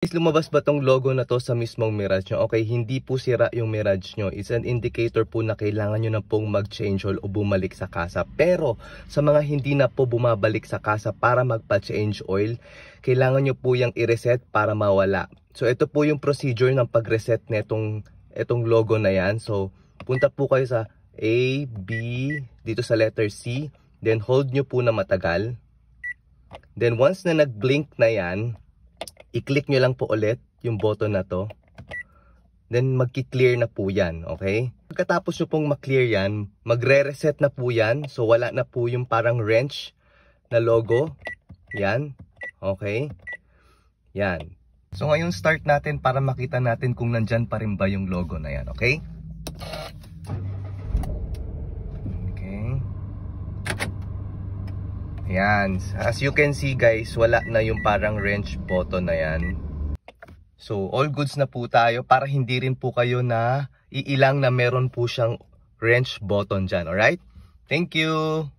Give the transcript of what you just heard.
Guys, lumabas ba tong logo na to sa mismong Mirage nyo? Okay, hindi po sira yung Mirage nyo. It's an indicator po na kailangan nyo na pong mag-change oil o bumalik sa kasa. Pero sa mga hindi na po bumabalik sa kasa para magpa-change oil, kailangan nyo po yung i-reset para mawala. So ito po yung procedure ng pag-reset netong logo na yan. So punta po kayo sa A, B, dito sa letter C. Then hold nyo po na matagal. Then once na nag-blink na yan, i-click nyo lang po ulit yung button na to. Then magki-clear na po yan, okay? Pagkatapos nyo pong ma-clear yan, magre-reset na po yan. So wala na po yung parang wrench na logo. Yan, okay? Yan. So ngayon start natin para makita natin kung nandyan pa rin ba yung logo na yan, okay? Yan, as you can see guys, wala na yung parang wrench button na yan. So all goods na po tayo para hindi rin po kayo na iilang na meron po siyang wrench button dyan, alright? Thank you!